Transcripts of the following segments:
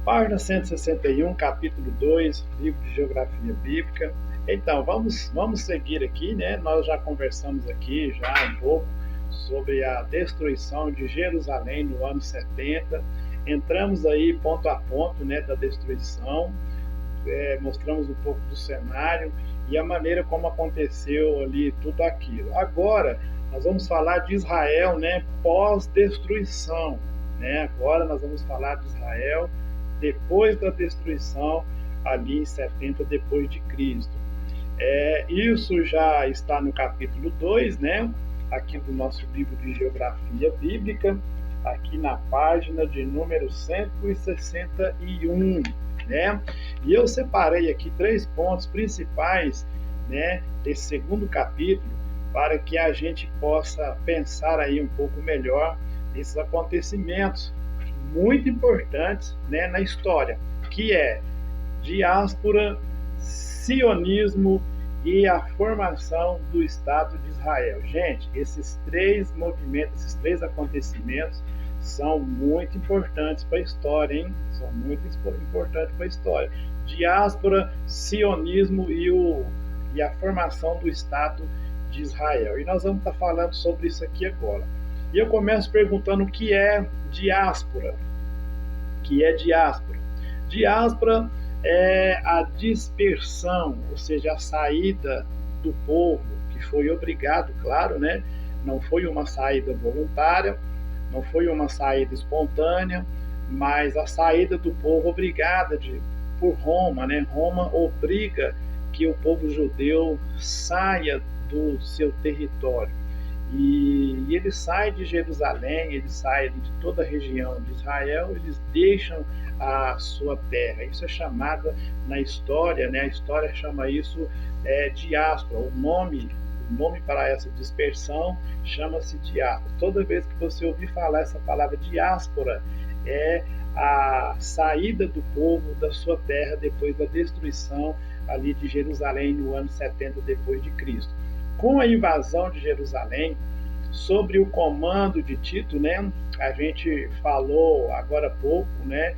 Página 161, capítulo 2, livro de Geografia Bíblica. Então, vamos seguir aqui, né? Nós já conversamos aqui já um pouco sobre a destruição de Jerusalém no ano 70. Entramos aí ponto a ponto, né, da destruição, mostramos um pouco do cenário e a maneira como aconteceu ali tudo aquilo. Agora, nós vamos falar de Israel, né, pós-destruição, né? Agora nós vamos falar de Israel depois da destruição, ali em 70 depois de Cristo. Isso já está no capítulo 2, né? Aqui do nosso livro de Geografia Bíblica, aqui na página de número 161, né? E eu separei aqui 3 pontos principais, né, desse segundo capítulo, para que a gente possa pensar aí um pouco melhor nesses acontecimentos muito importantes, né, na história, que é diáspora, sionismo e a formação do Estado de Israel. Gente, esses 3 movimentos, esses 3 acontecimentos são muito importantes para a história, hein? São muito importantes para a história. Diáspora, sionismo e a formação do Estado de Israel. E nós vamos estar falando sobre isso aqui agora. E eu começo perguntando o que é diáspora. O que é diáspora? Diáspora é a dispersão, ou seja, a saída do povo, que foi obrigado, claro, né? Não foi uma saída voluntária, não foi uma saída espontânea, mas a saída do povo obrigada por Roma, né? Roma obriga que o povo judeu saia do seu território. E eles saem de Jerusalém, eles saem de toda a região de Israel, eles deixam a sua terra. Isso é chamado na história, né? A história chama isso diáspora. O nome para essa dispersão chama-se diáspora. Toda vez que você ouvir falar essa palavra diáspora, é a saída do povo da sua terra depois da destruição ali de Jerusalém no ano 70 depois de Cristo. Com a invasão de Jerusalém, sobre o comando de Tito, né? A gente falou agora há pouco, né?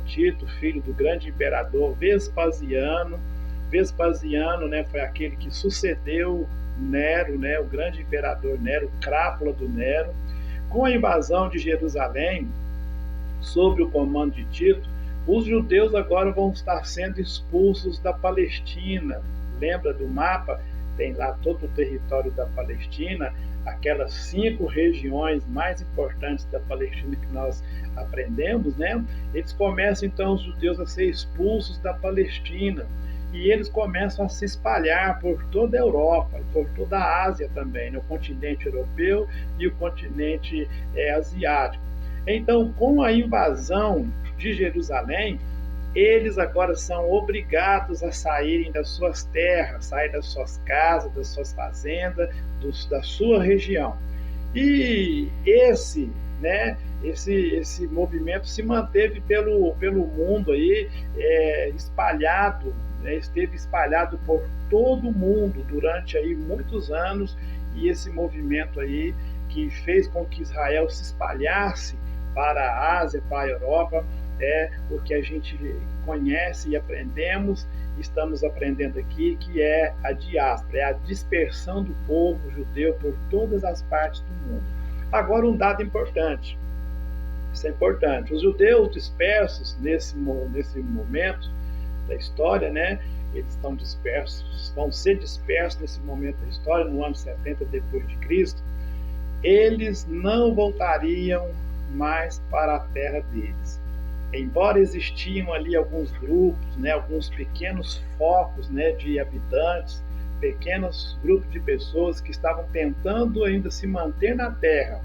Tito, filho do grande imperador Vespasiano. Vespasiano, né, foi aquele que sucedeu Nero, né, o grande imperador Nero, crápula do Nero. Com a invasão de Jerusalém, sob o comando de Tito, os judeus agora vão estar sendo expulsos da Palestina. Lembra do mapa? Tem lá todo o território da Palestina, aquelas 5 regiões mais importantes da Palestina que nós aprendemos, né? Eles começam então, os judeus, a ser expulsos da Palestina e eles começam a se espalhar por toda a Europa, por toda a Ásia também, no continente europeu e o continente asiático. Então, com a invasão de Jerusalém, eles agora são obrigados a saírem das suas terras, sair das suas casas, das suas fazendas, da sua região. E esse movimento se manteve pelo mundo aí, espalhado, né, esteve espalhado por todo o mundo durante aí muitos anos, e esse movimento aí que fez com que Israel se espalhasse para a Ásia, para a Europa, é o que a gente conhece e estamos aprendendo aqui, que é a diáspora, é a dispersão do povo judeu por todas as partes do mundo. Agora, um dado importante, isso é importante, os judeus dispersos nesse momento da história, né, eles vão ser dispersos nesse momento da história, no ano 70 depois de Cristo, eles não voltariam mais para a terra deles. Embora existiam ali alguns grupos, né, alguns pequenos focos, né, de habitantes, pequenos grupos de pessoas que estavam tentando ainda se manter na terra,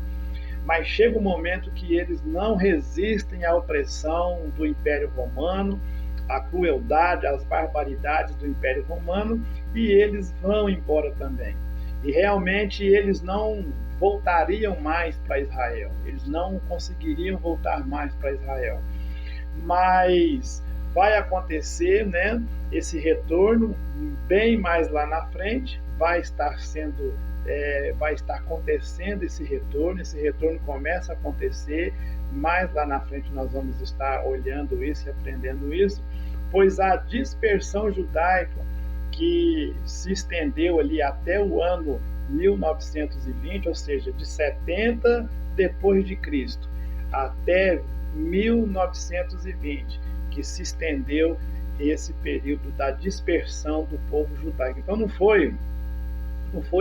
mas chega um momento que eles não resistem à opressão do Império Romano, à crueldade, às barbaridades do Império Romano, e eles vão embora também. E realmente eles não voltariam mais para Israel, eles não conseguiriam voltar mais para Israel. Mas vai acontecer, né, esse retorno bem mais lá na frente, vai estar acontecendo esse retorno começa a acontecer, mais lá na frente nós vamos estar olhando isso e aprendendo isso, pois a dispersão judaica que se estendeu ali até o ano 1920, ou seja, de 70 depois de Cristo até 1920, que se estendeu esse período da dispersão do povo judaico. Então não foi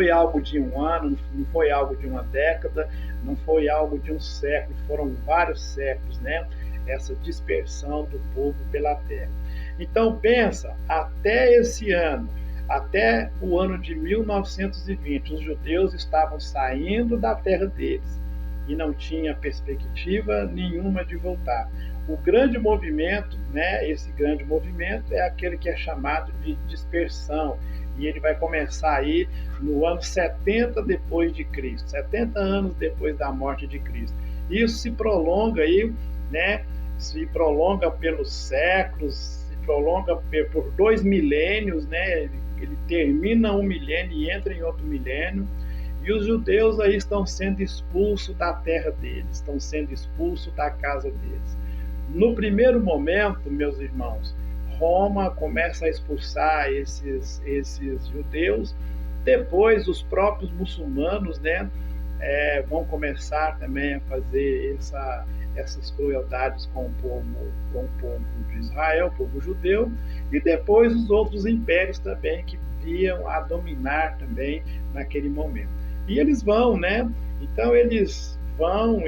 algo de um ano, não foi algo de uma década, não foi algo de um século, foram vários séculos, né? Essa dispersão do povo pela terra. Então pensa, até esse ano, até o ano de 1920, os judeus estavam saindo da terra deles e não tinha perspectiva nenhuma de voltar. O grande movimento, né, esse grande movimento é aquele que é chamado de dispersão, e ele vai começar aí no ano 70 depois de Cristo, 70 anos depois da morte de Cristo. Isso se prolonga aí, né, se prolonga pelos séculos, se prolonga por 2 milênios, né, ele termina um milênio e entra em outro milênio, e os judeus aí estão sendo expulsos da terra deles, estão sendo expulsos da casa deles. No primeiro momento, meus irmãos, Roma começa a expulsar esses judeus. Depois, os próprios muçulmanos, né, vão começar também a fazer essas crueldades com o povo de Israel, o povo judeu, e depois os outros impérios também que viam a dominar também naquele momento. E eles vão, né? Então eles vão,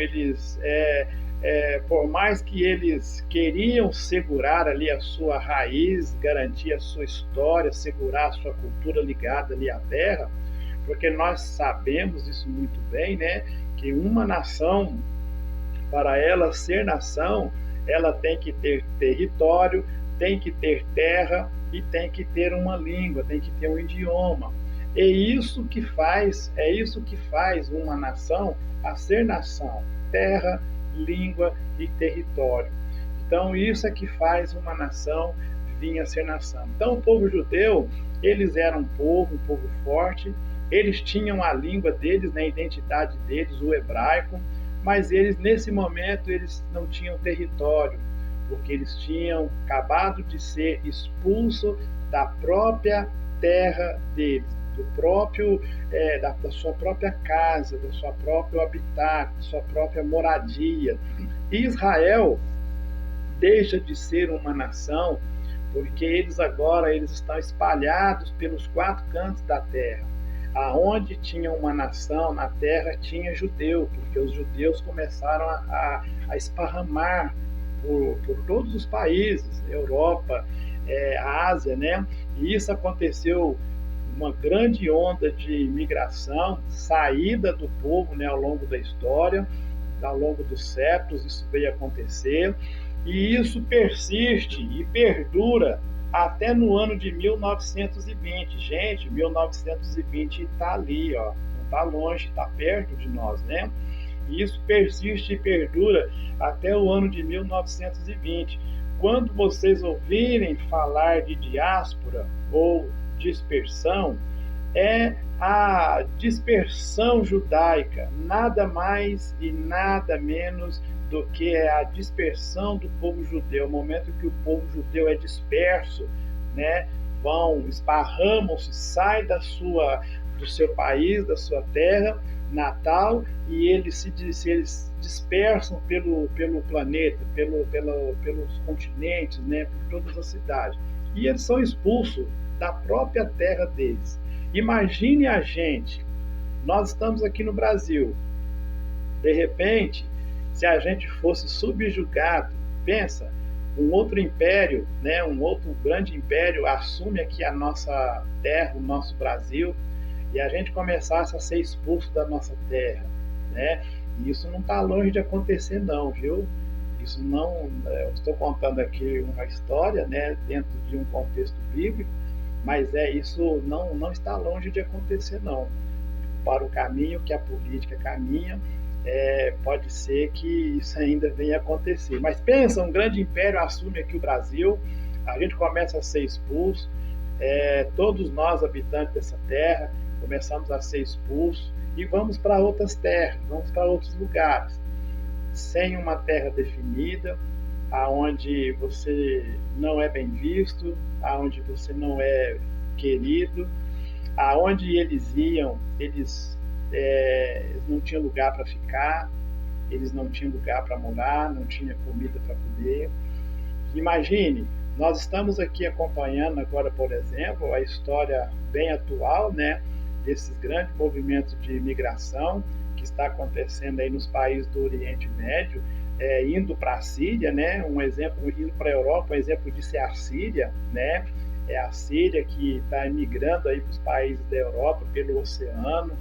por mais que eles queriam segurar ali a sua raiz, garantir a sua história, segurar a sua cultura ligada ali à terra, porque nós sabemos isso muito bem, né? Que uma nação, para ela ser nação, ela tem que ter território, tem que ter terra e tem que ter uma língua, tem que ter um idioma. É isso que faz uma nação a ser nação: terra, língua e território. Então isso é que faz uma nação vir a ser nação. Então o povo judeu, eles eram um povo forte, eles tinham a língua deles, né, a identidade deles, o hebraico, mas eles nesse momento eles não tinham território, porque eles tinham acabado de ser expulsos da própria terra deles, da sua própria casa, do seu próprio habitat, da sua própria moradia. E Israel deixa de ser uma nação porque eles estão espalhados pelos 4 cantos da terra. Aonde tinha uma nação na terra tinha judeu, porque os judeus começaram a esparramar por todos os países, Europa, a Ásia, né? E isso aconteceu, uma grande onda de imigração, saída do povo, né, ao longo da história, ao longo dos séculos, isso veio acontecer, e isso persiste e perdura até no ano de 1920. Gente, 1920 está ali, ó, não está longe, está perto de nós, né? E isso persiste e perdura até o ano de 1920. Quando vocês ouvirem falar de diáspora ou dispersão, é a dispersão judaica, nada mais e nada menos do que a dispersão do povo judeu. O momento que o povo judeu é disperso, né, esparramam-se, sai do seu país, da sua terra natal, e eles se dispersam pelo planeta, pelos continentes, né, por todas as cidades, e eles são expulsos da própria terra deles. Imagine a gente, nós estamos aqui no Brasil, de repente, se a gente fosse subjugado, pensa, um outro império, né, um outro grande império assume aqui a nossa terra, o nosso Brasil, e a gente começasse a ser expulso da nossa terra, né? E isso não está longe de acontecer não, viu? Isso não, eu estou contando aqui uma história, né, dentro de um contexto bíblico, mas isso não está longe de acontecer não. Para o caminho que a política caminha, pode ser que isso ainda venha a acontecer. Mas pensa, um grande império assume aqui o Brasil, a gente começa a ser expulso, todos nós, habitantes dessa terra, começamos a ser expulsos e vamos para outras terras, vamos para outros lugares, sem uma terra definida, aonde você não é bem visto, aonde você não é querido, aonde eles iam, eles não tinham lugar para ficar, eles não tinham lugar para morar, não tinha comida para comer. Imagine, nós estamos aqui acompanhando agora, por exemplo, a história bem atual, né, desses grandes movimentos de imigração que está acontecendo aí nos países do Oriente Médio, indo para a Síria, né, um exemplo, indo para a Europa, um exemplo disso é a Síria, né, é a Síria que está imigrando aí para os países da Europa pelo oceano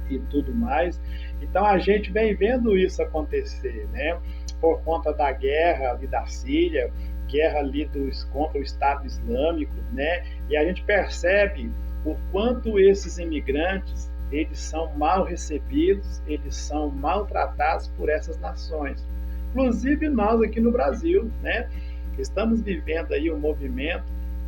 e tudo mais. Então a gente vem vendo isso acontecer, né, por conta da guerra ali da Síria, guerra ali contra o Estado Islâmico, né, e a gente percebe o quanto esses imigrantes, eles são mal recebidos, eles são maltratados por essas nações. Inclusive nós aqui no Brasil, né, estamos vivendo aí um movimento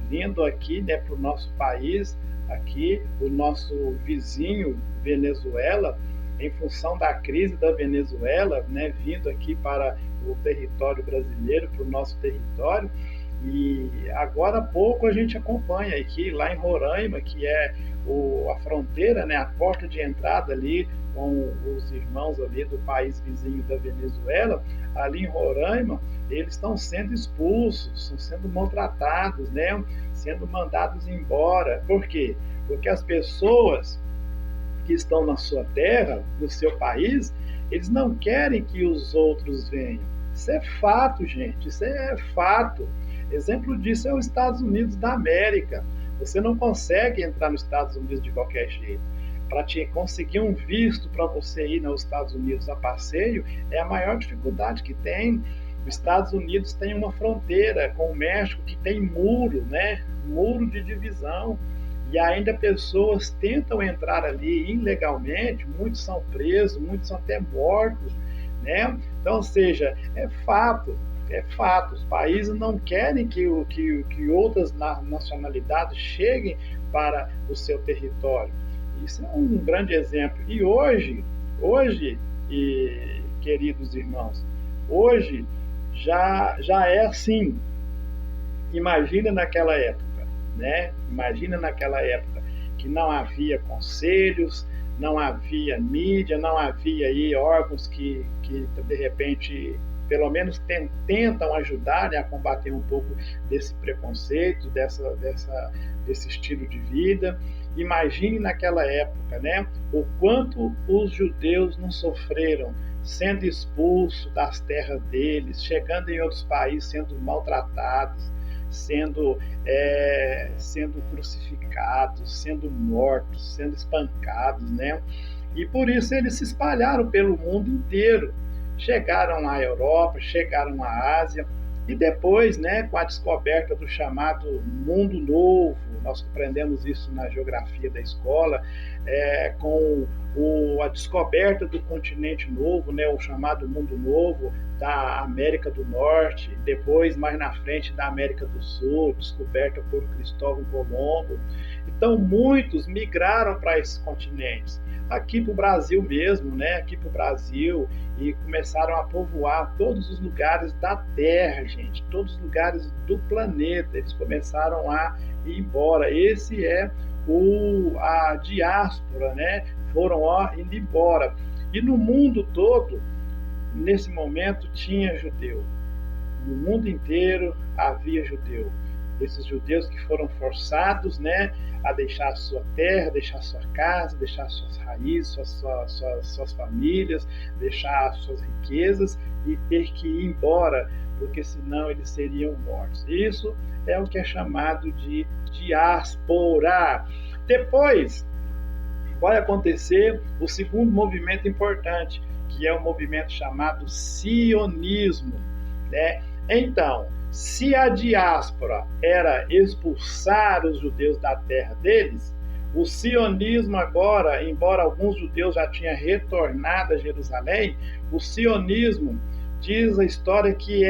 vindo aqui, né, para o nosso país, aqui o nosso vizinho Venezuela, em função da crise da Venezuela, né, vindo aqui para o território brasileiro, para o nosso território. E agora há pouco a gente acompanha aqui, lá em Roraima, que é a fronteira, né, a porta de entrada ali com os irmãos ali do país vizinho da Venezuela, ali em Roraima, eles estão sendo expulsos, estão sendo maltratados, né, sendo mandados embora. Por quê? Porque as pessoas que estão na sua terra, no seu país, eles não querem que os outros venham. Isso é fato, gente, isso é fato. Exemplo disso é os Estados Unidos da América. Você não consegue entrar nos Estados Unidos de qualquer jeito. Para conseguir um visto para você ir nos Estados Unidos a passeio, é a maior dificuldade que tem. Os Estados Unidos tem uma fronteira com o México que tem muro, né? Muro de divisão. E ainda pessoas tentam entrar ali ilegalmente, muitos são presos, muitos são até mortos, né? Então, ou seja, é fato. Os países não querem que outras nacionalidades cheguem para o seu território. Isso é um grande exemplo. E hoje, queridos irmãos, hoje já é assim. Imagina naquela época, né? Imagina naquela época que não havia conselhos, não havia mídia, não havia aí órgãos que de repente pelo menos tentam ajudar, né, a combater um pouco desse preconceito, desse estilo de vida. Imagine naquela época, né, o quanto os judeus não sofreram sendo expulsos das terras deles, chegando em outros países, sendo maltratados, sendo crucificados, sendo mortos, sendo espancados, né? E por isso eles se espalharam pelo mundo inteiro. Chegaram à Europa, chegaram à Ásia, e depois, né, com a descoberta do chamado Mundo Novo, nós aprendemos isso na geografia da escola, com a descoberta do continente novo, né, o chamado Mundo Novo, da América do Norte, depois, mais na frente, da América do Sul, descoberta por Cristóvão Colombo. Então, muitos migraram para esses continentes. Aqui para o Brasil mesmo, né? Aqui para o Brasil, e começaram a povoar todos os lugares da Terra, gente, todos os lugares do planeta, eles começaram a ir embora. Esse é a diáspora, né? Foram indo embora. E no mundo todo, nesse momento, tinha judeu. No mundo inteiro havia judeu. Esses judeus que foram forçados, né, a deixar a sua terra, deixar a sua casa, deixar suas raízes, suas famílias, deixar suas riquezas e ter que ir embora, porque senão eles seriam mortos. Isso é o que é chamado de diáspora. Depois vai acontecer o segundo movimento importante, que é o movimento chamado sionismo, né? Então, se a diáspora era expulsar os judeus da terra deles, o sionismo agora, embora alguns judeus já tenham retornado a Jerusalém, o sionismo diz a história que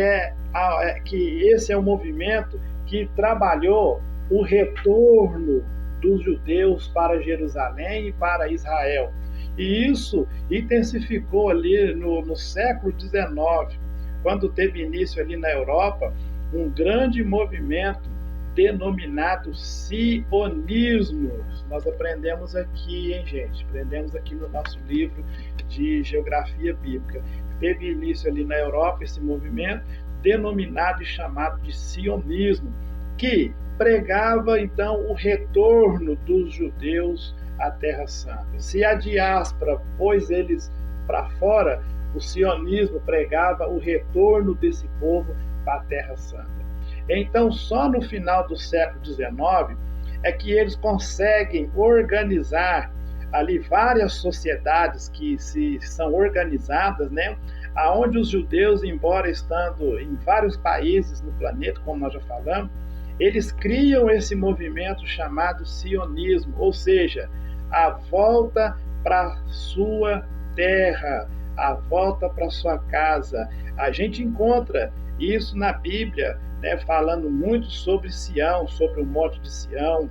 esse é o movimento que trabalhou o retorno dos judeus para Jerusalém e para Israel. E isso intensificou ali no século XIX, quando teve início ali na Europa um grande movimento denominado sionismo. Nós aprendemos aqui, hein, gente? Aprendemos aqui no nosso livro de Geografia Bíblica. Teve início ali na Europa esse movimento denominado e chamado de sionismo, que pregava então o retorno dos judeus à Terra Santa. Se a diáspora pôs eles para fora, o sionismo pregava o retorno desse povo para a Terra Santa. Então, só no final do século XIX é que eles conseguem organizar ali várias sociedades que são organizadas, né? Aonde os judeus, embora estando em vários países no planeta, como nós já falamos, eles criam esse movimento chamado sionismo, ou seja, a volta para sua terra, a volta para sua casa. A gente encontra isso na Bíblia, né, falando muito sobre Sião, sobre o Monte de Sião.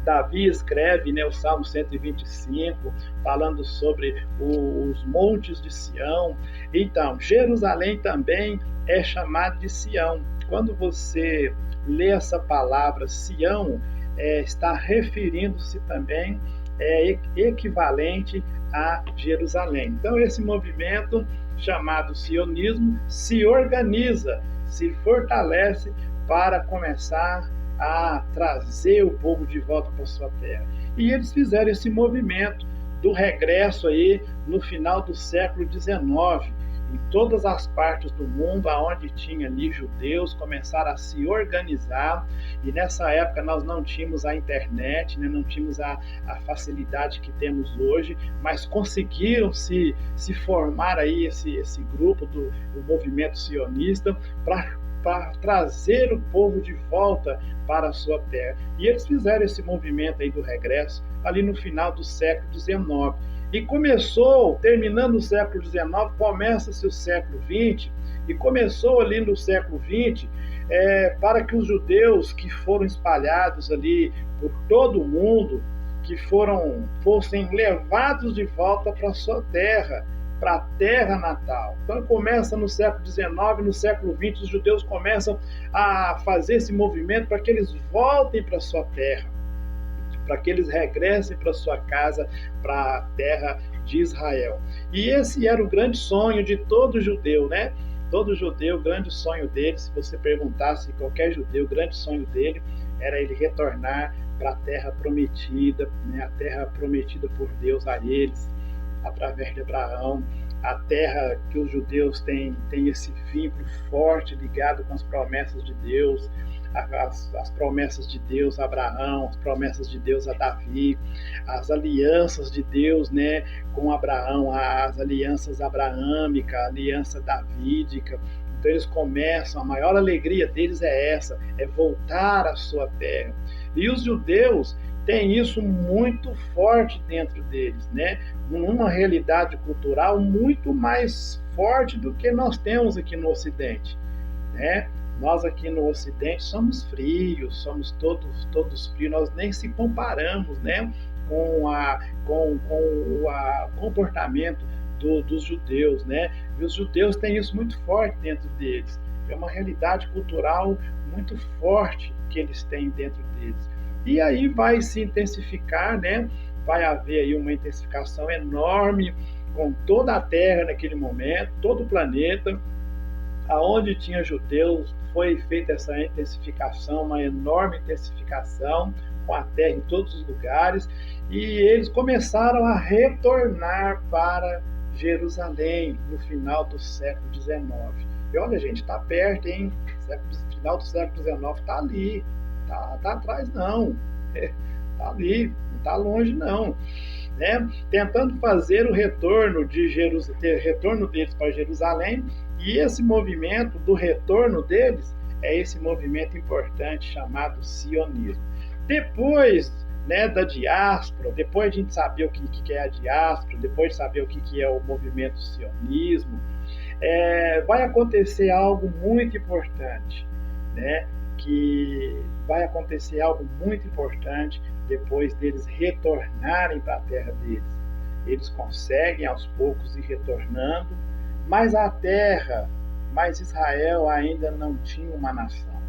Davi escreve, né, o Salmo 125, falando sobre os montes de Sião. Então, Jerusalém também é chamado de Sião. Quando você lê essa palavra Sião, está referindo-se também, equivalente a Jerusalém. Então, esse movimento chamado sionismo se organiza, se fortalece para começar a trazer o povo de volta para sua terra. E eles fizeram esse movimento do regresso aí no final do século XIX. Em todas as partes do mundo, aonde tinha ali judeus, começaram a se organizar. E nessa época nós não tínhamos a internet, né? Não tínhamos a facilidade que temos hoje, mas conseguiram se formar aí esse grupo do movimento sionista para trazer o povo de volta para a sua terra. E eles fizeram esse movimento aí do regresso ali no final do século XIX. E começou, terminando o século XIX, começa-se o século XX, e começou ali no século XX, para que os judeus que foram espalhados ali por todo o mundo, que fossem levados de volta para a sua terra, para a terra natal. Então começa no século XIX, no século XX, os judeus começam a fazer esse movimento para que eles voltem para a sua terra, para que eles regressem para sua casa, para a terra de Israel. E esse era o grande sonho de todo judeu, né? Todo judeu, o grande sonho dele, se você perguntasse qualquer judeu, o grande sonho dele era ele retornar para a terra prometida, né? A terra prometida por Deus a eles, através de Abraão, a terra que os judeus têm esse vínculo forte ligado com as promessas de Deus, as promessas de Deus a Abraão, as promessas de Deus a Davi, as alianças de Deus, né, com Abraão, as alianças abraâmica, a aliança davídica. Então eles começam, a maior alegria deles é essa, é voltar à sua terra. E os judeus têm isso muito forte dentro deles, né? Numa realidade cultural muito mais forte do que nós temos aqui no Ocidente, né? Nós aqui no Ocidente somos frios, somos todos frios, nós nem se comparamos, né, com o comportamento dos judeus, né? E os judeus têm isso muito forte dentro deles. É uma realidade cultural muito forte que eles têm dentro deles. E aí vai se intensificar, né? Vai haver aí uma intensificação enorme com toda a Terra naquele momento, todo o planeta, aonde tinha judeus, foi feita essa intensificação, uma enorme intensificação com a terra em todos os lugares, e eles começaram a retornar para Jerusalém no final do século XIX. E olha, gente, está perto, hein? Final do século XIX está ali, tá atrás não, está ali, não está longe não. Né? Tentando fazer o retorno retorno deles para Jerusalém, e esse movimento do retorno deles é esse movimento importante chamado sionismo. Depois, né, da diáspora, depois de a gente saber o que é a diáspora, depois de saber o que é o movimento sionismo, vai acontecer algo muito importante. né, que vai acontecer algo muito importante depois deles retornarem para a terra deles. Eles conseguem aos poucos ir retornando, mas a terra, mas Israel ainda não tinha uma nação.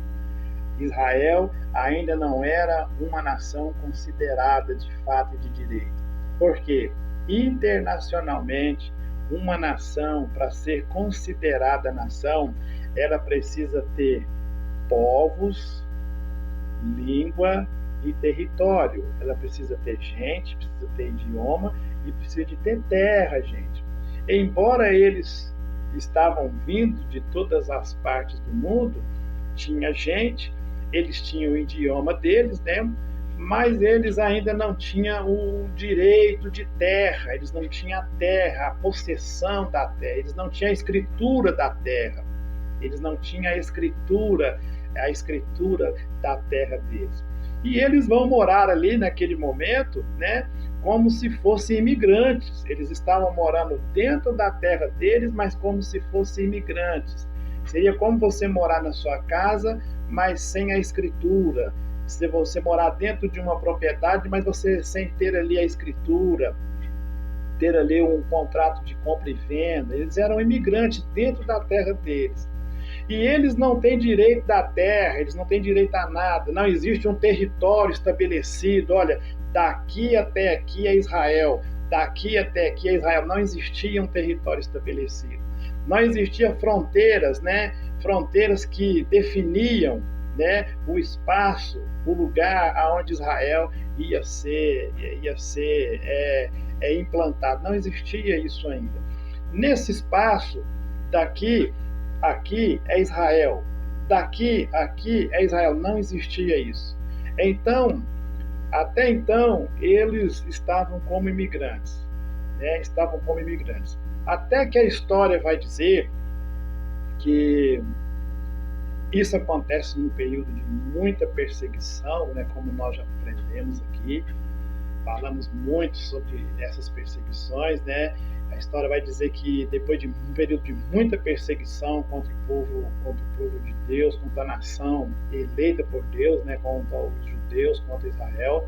Israel ainda não era uma nação considerada de fato e de direito. Por quê? Internacionalmente, uma nação, para ser considerada nação, ela precisa ter povos, língua e território. Ela precisa ter gente, precisa ter idioma e precisa de ter terra, gente. Embora eles estavam vindo de todas as partes do mundo, tinha gente, eles tinham o idioma deles, né? Mas eles ainda não tinham o direito de terra, eles não tinham a terra, a possessão da terra, eles não tinham a escritura da terra, eles não tinham a escritura da terra deles. E eles vão morar ali naquele momento, né, como se fossem imigrantes. Eles estavam morando dentro da terra deles, mas como se fossem imigrantes. Seria como você morar na sua casa, mas sem a escritura. Se você morar dentro de uma propriedade, mas você sem ter ali a escritura, ter ali um contrato de compra e venda. Eles eram imigrantes dentro da terra deles. E eles não têm direito da terra, eles não têm direito a nada, não existe um território estabelecido, olha, daqui até aqui é Israel, daqui até aqui é Israel, não existia um território estabelecido, não existiam fronteiras, né, fronteiras que definiam, né, o espaço, o lugar aonde Israel ia ser implantado, não existia isso ainda. Nesse espaço, daqui aqui é Israel, daqui aqui é Israel, não existia isso. Então, até então, eles estavam como imigrantes, né? Estavam como imigrantes. Até que a história vai dizer que isso acontece num período de muita perseguição, né? Como nós já aprendemos aqui, falamos muito sobre essas perseguições, né? A história vai dizer que depois de um período de muita perseguição contra o povo de Deus, contra a nação eleita por Deus, né? Contra os judeus, contra Israel.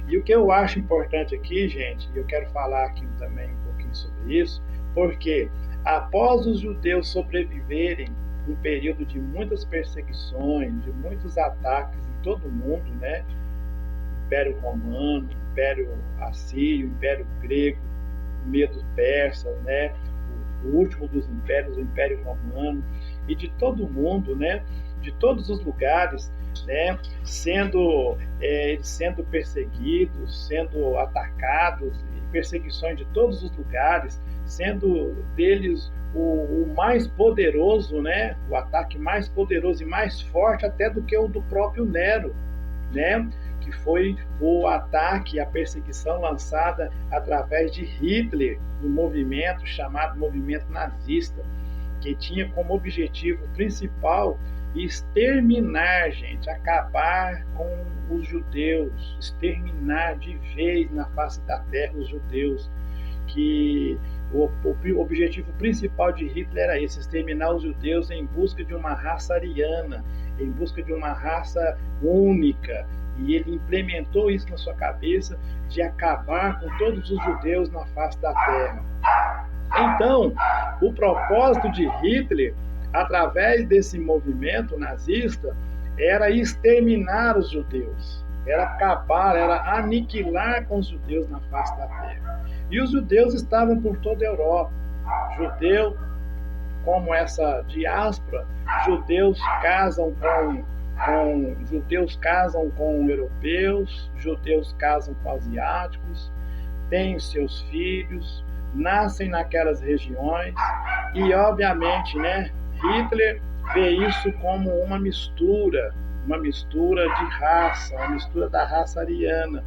E o que eu acho importante aqui, gente, e eu quero falar aqui também um pouquinho sobre isso, porque após os judeus sobreviverem um período de muitas perseguições, de muitos ataques em todo o mundo, né? Império Romano, Império Assírio, Império Grego, Medo Persa, né? O último dos impérios, o Império Romano, e de todo o mundo, né? De todos os lugares, né? Sendo perseguidos, sendo atacados, e perseguições de todos os lugares, sendo deles o mais poderoso, né? O ataque mais poderoso e mais forte até do que o do próprio Nero, né? Que foi o ataque, a perseguição lançada através de Hitler, no movimento chamado movimento nazista, que tinha como objetivo principal exterminar, gente, acabar com os judeus, exterminar de vez na face da terra os judeus, que o objetivo principal de Hitler era esse, exterminar os judeus em busca de uma raça ariana, em busca de uma raça única, e ele implementou isso na sua cabeça de acabar com todos os judeus na face da terra. Então, o propósito de Hitler, através desse movimento nazista, era exterminar os judeus, era acabar, era aniquilar com os judeus na face da terra. E os judeus estavam por toda a Europa. Judeu, como essa diáspora, judeus casam com europeus, judeus casam com asiáticos, têm seus filhos, nascem naquelas regiões e, obviamente, né, Hitler vê isso como uma mistura de raça, uma mistura da raça ariana.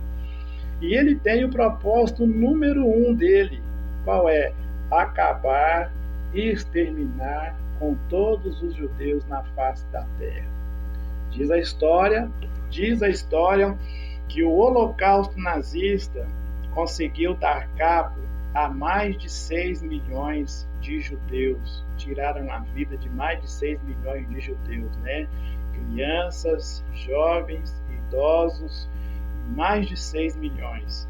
E ele tem o propósito número 1 dele, qual é? Acabar e exterminar com todos os judeus na face da terra. Diz a história que o Holocausto nazista conseguiu dar cabo a mais de 6 milhões de judeus, tiraram a vida de mais de 6 milhões de judeus, né? crianças, jovens, idosos, mais de 6 milhões.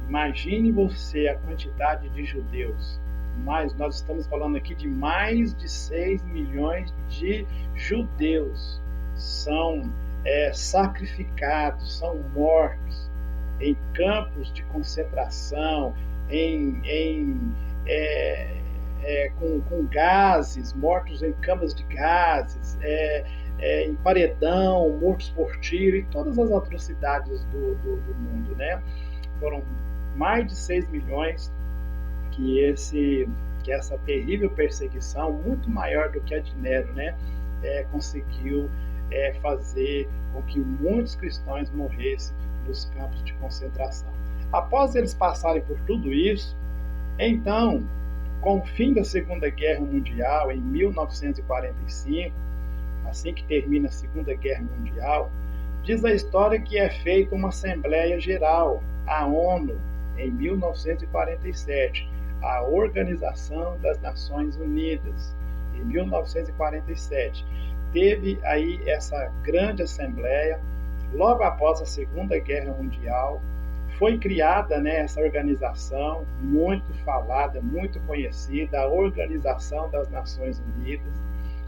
Imagine você a quantidade de judeus. Mas nós estamos falando aqui de mais de 6 milhões de judeus são sacrificados, são mortos em campos de concentração, com gases, mortos em câmaras de gases, em paredão, mortos por tiro e todas as atrocidades do mundo, né? Foram mais de 6 milhões que essa terrível perseguição, muito maior do que a de Nero, né, conseguiu fazer com que muitos cristãos morressem nos campos de concentração. Após eles passarem por tudo isso, então, com o fim da Segunda Guerra Mundial, em 1945, assim que termina a Segunda Guerra Mundial, diz a história que é feita uma Assembleia Geral, a ONU, em 1947, a Organização das Nações Unidas, em 1947. Teve aí essa grande assembleia, logo após a Segunda Guerra Mundial, foi criada, né, essa organização, muito falada, muito conhecida, a Organização das Nações Unidas,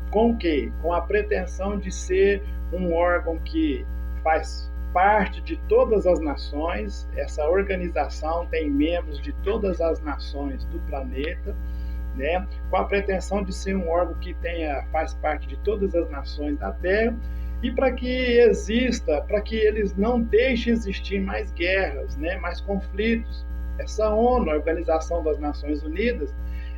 com o quê? Com a pretensão de ser um órgão que faz parte de todas as nações. Essa organização tem membros de todas as nações do planeta, né? Com a pretensão de ser um órgão que faz parte de todas as nações da Terra, e para que exista, para que eles não deixem existir mais guerras, né? Mais conflitos. Essa ONU, a Organização das Nações Unidas,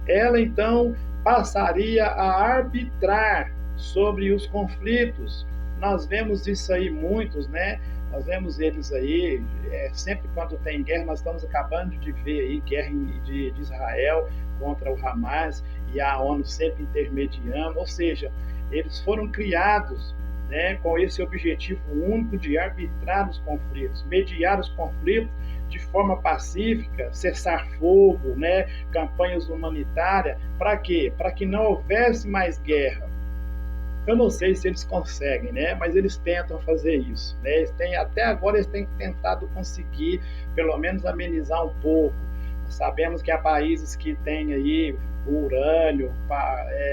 ela então passaria a arbitrar sobre os conflitos. Nós vemos isso aí muitos, né? Nós vemos eles aí, sempre quando tem guerra, nós estamos acabando de ver aí guerra de Israel contra o Hamas, e a ONU sempre intermediando, ou seja, eles foram criados, né, com esse objetivo único de arbitrar os conflitos, mediar os conflitos de forma pacífica, cessar fogo, né, campanhas humanitárias, para quê? Para que não houvesse mais guerra. Eu não sei se eles conseguem, né? Mas eles tentam fazer isso, né? Até agora eles têm tentado conseguir, pelo menos, amenizar um pouco. Nós sabemos que há países que têm aí o urânio,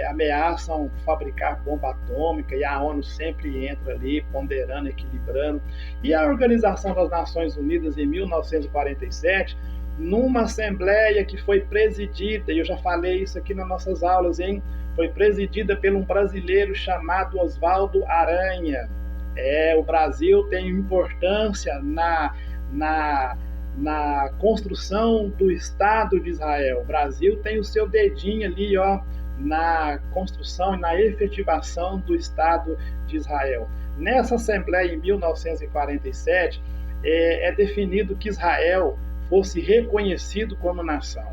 ameaçam fabricar bomba atômica, e a ONU sempre entra ali, ponderando, equilibrando. E a Organização das Nações Unidas, em 1947, numa assembleia que foi presidida, e eu já falei isso aqui nas nossas aulas, hein? Foi presidida por um brasileiro chamado Oswaldo Aranha. O Brasil tem importância na construção do Estado de Israel. O Brasil tem o seu dedinho ali, ó, na construção e na efetivação do Estado de Israel. Nessa Assembleia, em 1947, é definido que Israel fosse reconhecido como nação.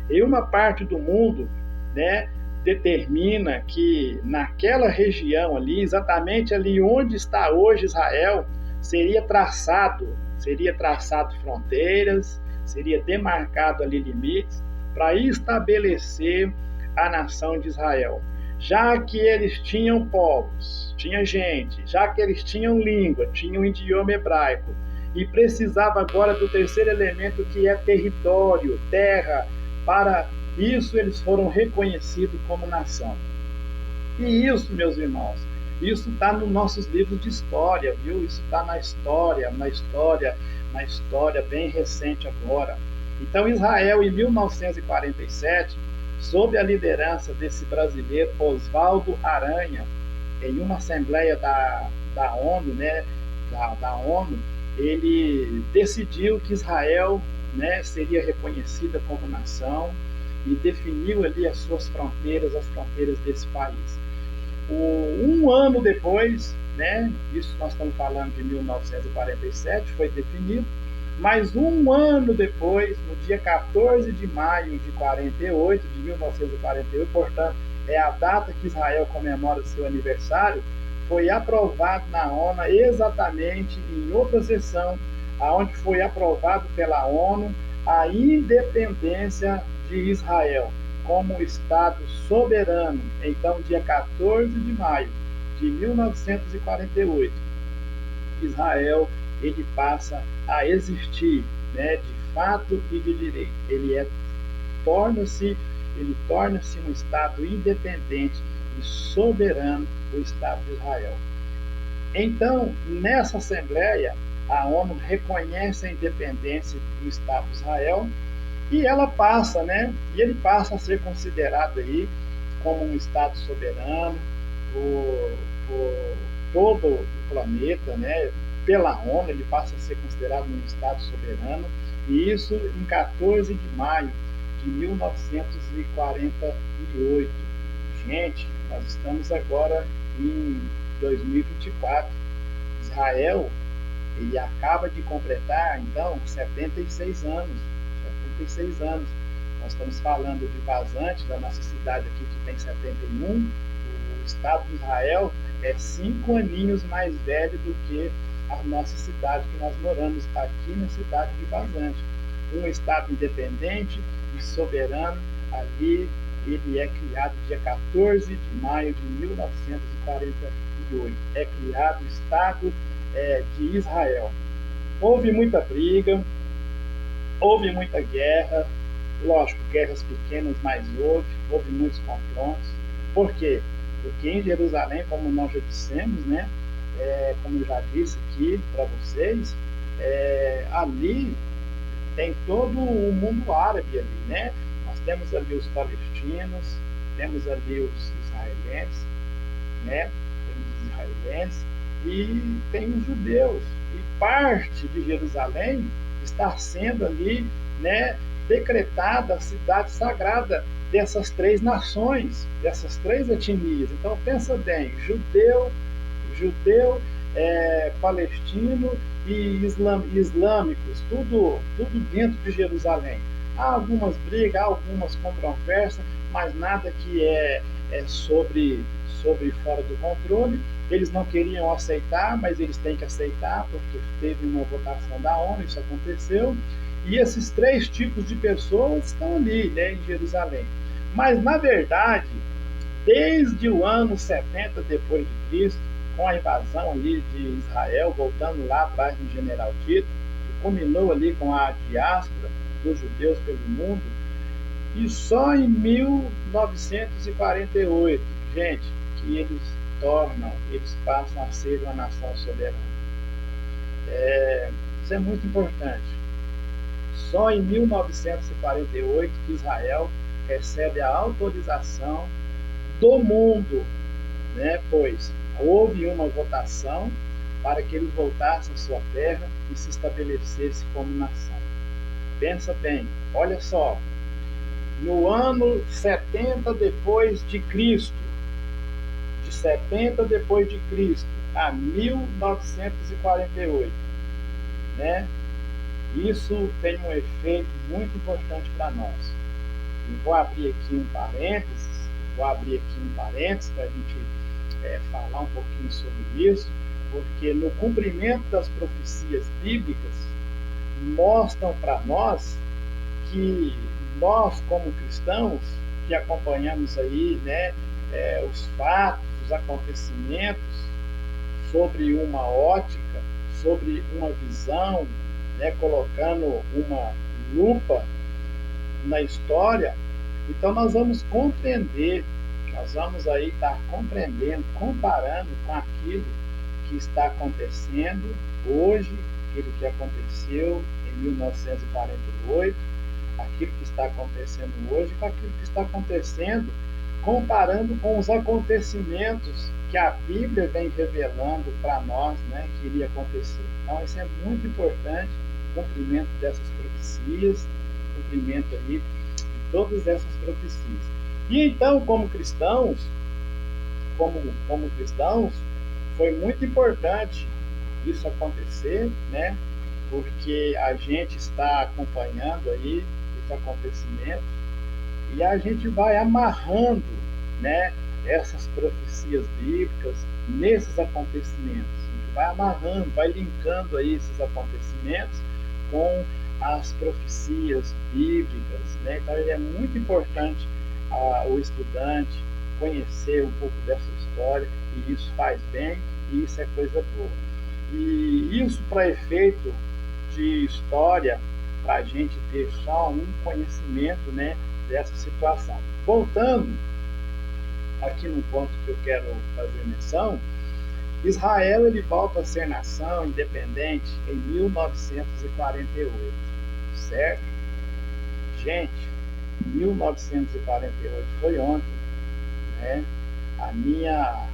E uma parte do mundo, né, determina que naquela região ali, exatamente ali onde está hoje Israel, seria traçado fronteiras, seria demarcado ali limites para estabelecer a nação de Israel. Já que eles tinham povos, tinha gente, já que eles tinham língua, tinham idioma hebraico, e precisava agora do terceiro elemento, que é território, terra. Para isso eles foram reconhecidos como nação. E isso, meus irmãos, isso está nos nossos livros de história, viu? Isso está na história bem recente agora. Então, Israel, em 1947, sob a liderança desse brasileiro, Oswaldo Aranha, em uma assembleia da ONU, né, da ONU, ele decidiu que Israel, né, seria reconhecida como nação, e definiu ali as suas fronteiras, as fronteiras desse país. Um ano depois, né, isso nós estamos falando de 1947, foi definido, mas um ano depois, no dia 14 de maio de 1948, portanto, é a data que Israel comemora seu aniversário, foi aprovado na ONU exatamente em outra sessão, onde foi aprovado pela ONU a independência de Israel como Estado soberano. Então, dia 14 de maio de 1948, Israel ele passa a existir, né, de fato e de direito. Torna-se um Estado independente e soberano, o Estado de Israel. Então, nessa Assembleia, a ONU reconhece a independência do Estado de Israel e ele passa a ser considerado aí como um Estado soberano por todo o planeta, né? Pela ONU, ele passa a ser considerado um Estado soberano, e isso em 14 de maio de 1948. Gente, nós estamos agora em 2024. Israel, ele acaba de completar, então, 76 anos. 76 anos. Nós estamos falando de Vazante, da nossa cidade aqui, que tem 71. O Estado de Israel é 5 aninhos mais velho do que a nossa cidade que nós moramos aqui na cidade de Vazante. Um Estado independente e soberano, ali ele é criado dia 14 de maio de 1948. É criado o Estado de Israel. Houve muita briga, houve muita guerra, lógico, guerras pequenas, mas houve muitos confrontos. Por quê? Porque em Jerusalém, como nós já dissemos, né, como eu já disse aqui para vocês, ali tem todo o mundo árabe ali, né? Nós temos ali os palestinos, temos ali os israelenses, né? Temos os israelenses e tem os judeus. E parte de Jerusalém está sendo ali, né, decretada a cidade sagrada dessas 3 nações, dessas 3 etnias. Então pensa bem, judeu, palestino e islâmicos, tudo dentro de Jerusalém. Há algumas brigas, há algumas controvérsias, mas nada que é sobre fora do controle. Eles não queriam aceitar, mas eles têm que aceitar, porque teve uma votação da ONU, isso aconteceu. E esses 3 tipos de pessoas estão ali, né, em Jerusalém. Mas, na verdade, desde o ano 70 depois de Cristo, com a invasão ali de Israel, voltando lá atrás do general Tito, que culminou ali com a diáspora dos judeus pelo mundo, e só em 1948, gente, que eles passam a ser uma nação soberana. Isso é muito importante. Só em 1948 que Israel recebe a autorização do mundo, né? Pois houve uma votação para que eles voltassem à sua terra e se estabelecessem como nação. Pensa bem, olha só, no ano 70 depois de Cristo, de 70 depois de Cristo a 1948, né? Isso tem um efeito muito importante para nós. E vou abrir aqui um parênteses para a gente falar um pouquinho sobre isso, porque no cumprimento das profecias bíblicas mostram para nós que nós, como cristãos, que acompanhamos aí, né, os fatos, os acontecimentos, sobre uma ótica, sobre uma visão, né, colocando uma lupa na história, então nós vamos compreender, nós vamos aí estar compreendendo, comparando com aquilo que está acontecendo hoje, aquilo que aconteceu em 1948, aquilo que está acontecendo hoje com aquilo que está acontecendo, comparando com os acontecimentos que a Bíblia vem revelando para nós, né, que iria acontecer. Então isso é muito importante, o cumprimento dessas profecias, o cumprimento ali de todas essas profecias. E então, como cristãos, foi muito importante isso acontecer, né? Porque a gente está acompanhando aí os acontecimentos e a gente vai amarrando, né, essas profecias bíblicas nesses acontecimentos. A gente vai amarrando, vai linkando aí esses acontecimentos com as profecias bíblicas, né? Então é muito importante o estudante, conhecer um pouco dessa história, e isso faz bem, e isso é coisa boa. E isso para efeito de história, para a gente ter só um conhecimento, né, dessa situação. Voltando aqui no ponto que eu quero fazer menção, Israel ele volta a ser nação independente em 1948, certo? Gente, 1948 foi ontem, né? A minha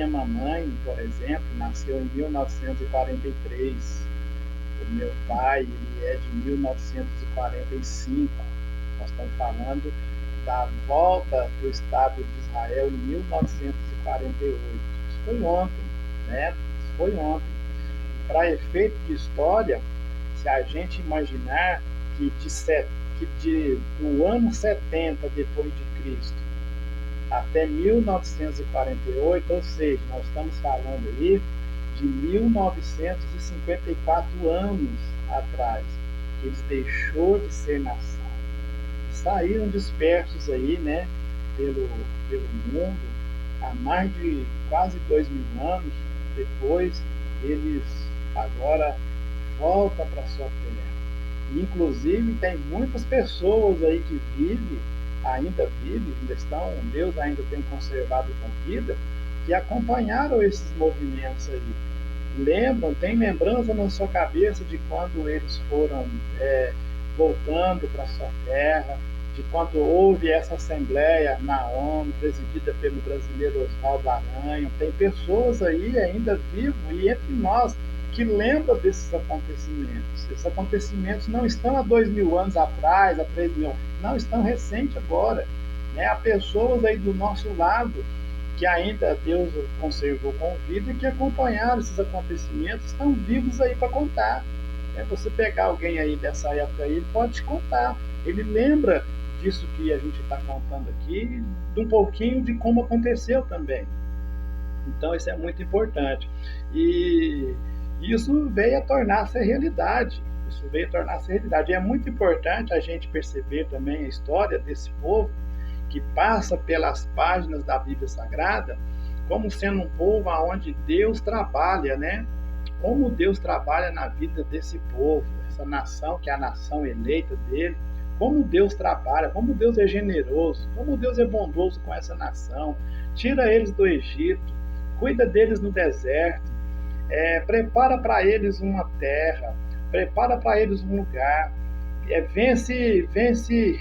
mamãe, por exemplo, nasceu em 1943. O meu pai ele é de 1945. Nós estamos falando da volta do Estado de Israel em 1948. Isso foi ontem, né? Isso foi ontem. Para efeito de história, se a gente imaginar que do ano 70 depois de Cristo até 1948, ou seja, nós estamos falando aí de 1954 anos atrás, que eles deixou de ser nação. E saíram dispersos aí, né, pelo mundo, há mais de quase 2.000 anos depois, eles agora voltam para sua terra. Inclusive, tem muitas pessoas aí que ainda estão, Deus ainda tem conservado com vida, que acompanharam esses movimentos aí. Tem lembrança na sua cabeça de quando eles foram voltando para sua terra, de quando houve essa assembleia na ONU, presidida pelo brasileiro Oswaldo Aranha. Tem pessoas aí ainda vivas e entre nós que lembram desses acontecimentos. Esses acontecimentos não estão há 2.000 anos atrás, há 3.000, não estão recentes agora. Né? Há pessoas aí do nosso lado que ainda Deus conservou com vida e que acompanharam esses acontecimentos, estão vivos aí para contar. Você pegar alguém aí dessa época aí, ele pode te contar. Ele lembra disso que a gente está contando aqui, de um pouquinho de como aconteceu também. Então isso é muito importante. E isso veio a tornar-se realidade. E é muito importante a gente perceber também a história desse povo que passa pelas páginas da Bíblia Sagrada como sendo um povo onde Deus trabalha, né? Como Deus trabalha na vida desse povo, essa nação que é a nação eleita dele, como Deus trabalha, como Deus é generoso, como Deus é bondoso com essa nação, tira eles do Egito, cuida deles no deserto, prepara para eles uma terra, prepara para eles um lugar, vence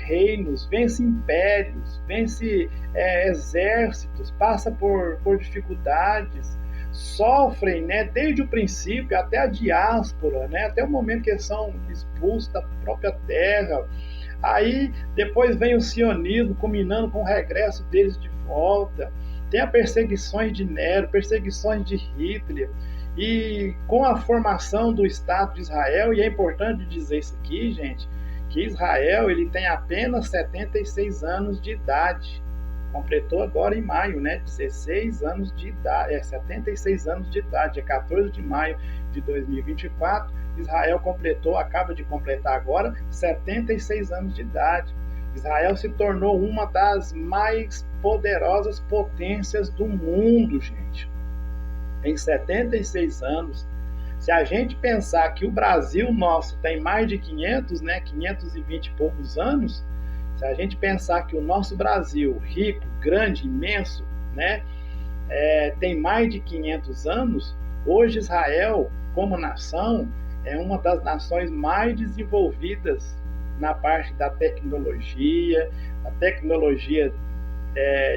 reinos, vence impérios, vence exércitos, passa por dificuldades, sofrem, né, desde o princípio até a diáspora, né, até o momento que eles são expulsos da própria terra. Aí depois vem o sionismo, culminando com o regresso deles de volta. Tem as perseguições de Nero, perseguições de Hitler. E com a formação do Estado de Israel, e é importante dizer isso aqui, gente, que Israel ele tem apenas 76 anos de idade. Completou agora em maio, né? 16 anos de idade, 76 anos de idade, é 14 de maio de 2024. Israel acaba de completar agora 76 anos de idade. Israel se tornou uma das mais poderosas potências do mundo, gente. Em 76 anos. Se a gente pensar que o Brasil nosso tem mais de 500, né, 520 e poucos anos, se a gente pensar que o nosso Brasil, rico, grande, imenso, né, tem mais de 500 anos, hoje Israel, como nação, é uma das nações mais desenvolvidas na parte da tecnologia,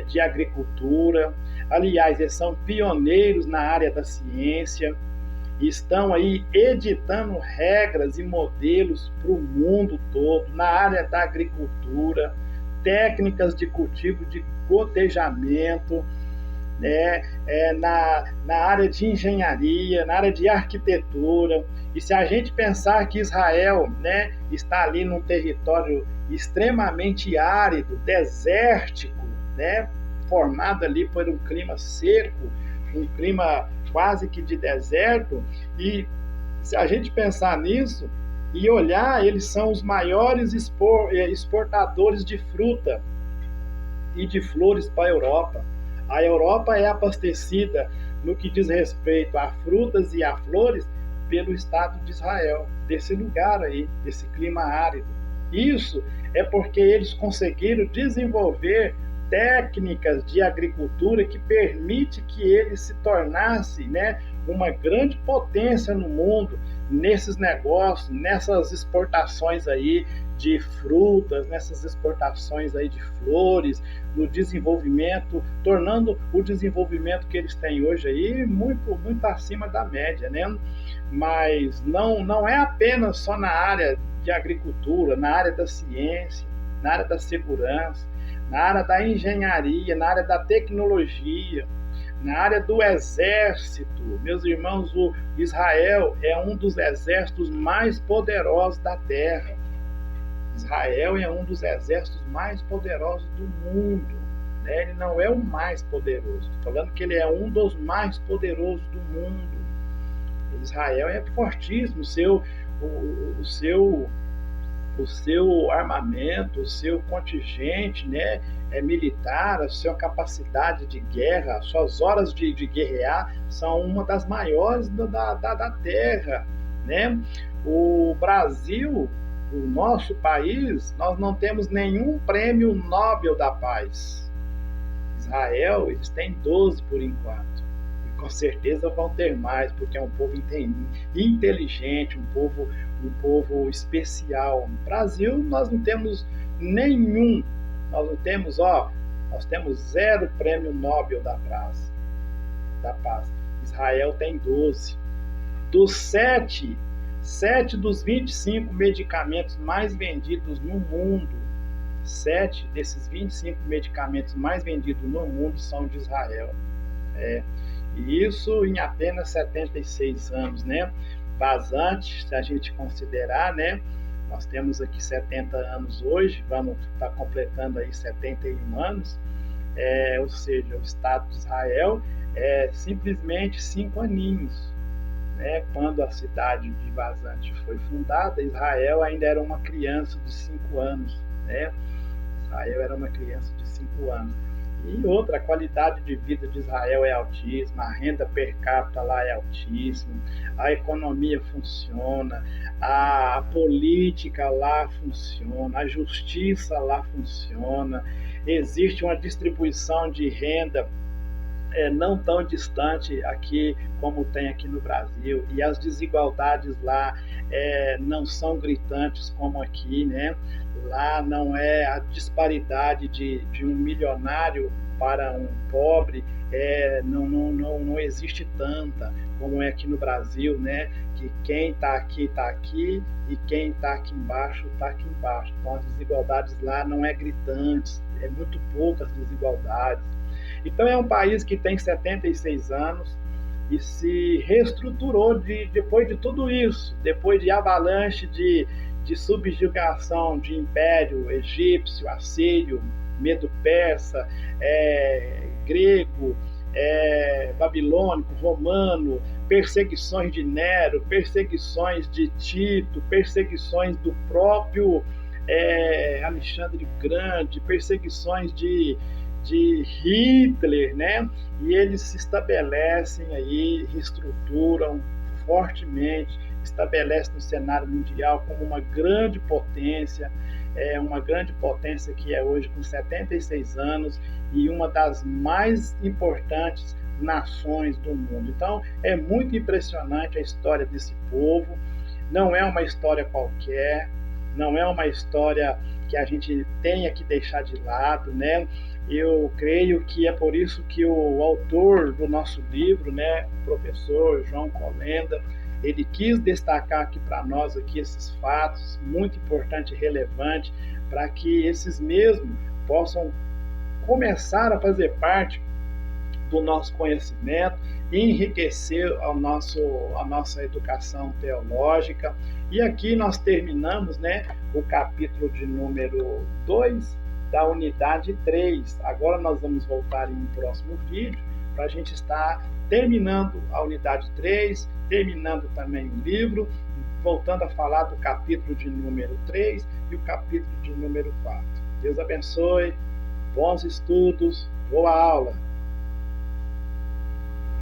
de agricultura. Aliás, eles são pioneiros na área da ciência, estão aí editando regras e modelos para o mundo todo, na área da agricultura, técnicas de cultivo de gotejamento, né, na área de engenharia, na área de arquitetura. E se a gente pensar que Israel, né, está ali num território extremamente árido, desértico, né, formado ali por um clima seco, um clima quase que de deserto, e se a gente pensar nisso e olhar, eles são os maiores exportadores de fruta. e de flores para a Europa. A Europa é abastecida no que diz respeito a frutas e a flores pelo Estado de Israel, desse lugar aí, desse clima árido. Isso é porque eles conseguiram desenvolver técnicas de agricultura que permite que ele se tornasse, né, uma grande potência no mundo nesses negócios, nessas exportações aí de frutas, nessas exportações aí de flores, no desenvolvimento, tornando o desenvolvimento que eles têm hoje aí muito acima da média, né? Mas não é apenas só na área de agricultura, na área da ciência, na área da segurança, na área da engenharia, na área da tecnologia, na área do exército. Meus irmãos, o Israel é um dos exércitos mais poderosos da Terra. Israel é um dos exércitos mais poderosos do mundo. Né? Ele não é o mais poderoso. Estou falando que ele é um dos mais poderosos do mundo. Israel é fortíssimo. O seu armamento, o seu contingente, né, militar, a sua capacidade de guerra, suas horas de guerrear são uma das maiores da Terra. Né? O Brasil, o nosso país, nós não temos nenhum prêmio Nobel da Paz. Israel, eles têm 12 por enquanto. E com certeza vão ter mais, porque é um povo inteligente, um povo especial. No Brasil, nós não temos nenhum. Nós temos 0 prêmio Nobel da Paz. Israel tem 12. Dos 7 dos 25 medicamentos mais vendidos no mundo, 7 desses 25 medicamentos mais vendidos no mundo são de Israel. E isso em apenas 76 anos, né? Bastante, se a gente considerar, né? Nós temos aqui 70 anos hoje, vamos estar completando aí 71 anos, ou seja, o Estado de Israel é simplesmente 5 aninhos. Né? Quando a cidade de Vazante foi fundada, Israel ainda era uma criança de 5 anos. Né? Israel era uma criança de 5 anos. E outra, a qualidade de vida de Israel é altíssima, a renda per capita lá é altíssima, a economia funciona, a política lá funciona, a justiça lá funciona, existe uma distribuição de renda não tão distante aqui como tem aqui no Brasil, e as desigualdades lá não são gritantes como aqui, né? Lá não é a disparidade de um milionário para um pobre, não existe tanta como é aqui no Brasil, né? Que quem está aqui e quem está aqui embaixo está aqui embaixo. Então as desigualdades lá não é gritantes, é muito poucas desigualdades. Então é um país que tem 76 anos e se reestruturou depois de tudo isso, depois de avalanche de subjugação de império egípcio, assírio, medo-persa, grego, babilônico, romano, perseguições de Nero, perseguições de Tito, perseguições do próprio Alexandre o Grande, perseguições de Hitler, né? E eles se estabelecem aí, reestruturam fortemente, estabelecem no cenário mundial como uma grande potência que é hoje com 76 anos e uma das mais importantes nações do mundo. Então, é muito impressionante a história desse povo, não é uma história qualquer, não é uma história que a gente tenha que deixar de lado, né? Eu creio que é por isso que o autor do nosso livro, né, o professor João Colenda, ele quis destacar aqui para nós aqui esses fatos muito importantes e relevantes para que esses mesmos possam começar a fazer parte do nosso conhecimento e enriquecer a nossa educação teológica. E aqui nós terminamos, né, o capítulo de número 2 da unidade 3. Agora nós vamos voltar em um próximo vídeo para a gente estar terminando a unidade 3, terminando também o livro, voltando a falar do capítulo de número 3 e o capítulo de número 4. Deus abençoe. Bons estudos, boa aula!